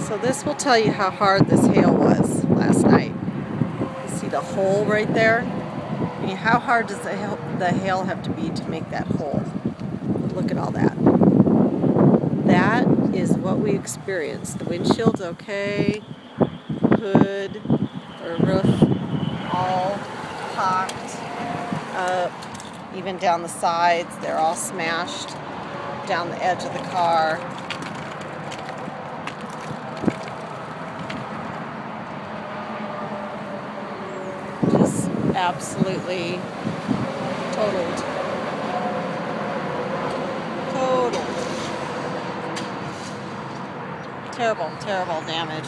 So this will tell you how hard this hail was last night. You see the hole right there? I mean, how hard does the hail have to be to make that hole? Look at all that. That is what we experienced. The windshield's okay, hood or roof all popped up, even down the sides. They're all smashed down the edge of the car. Just absolutely totaled. Terrible, terrible damage.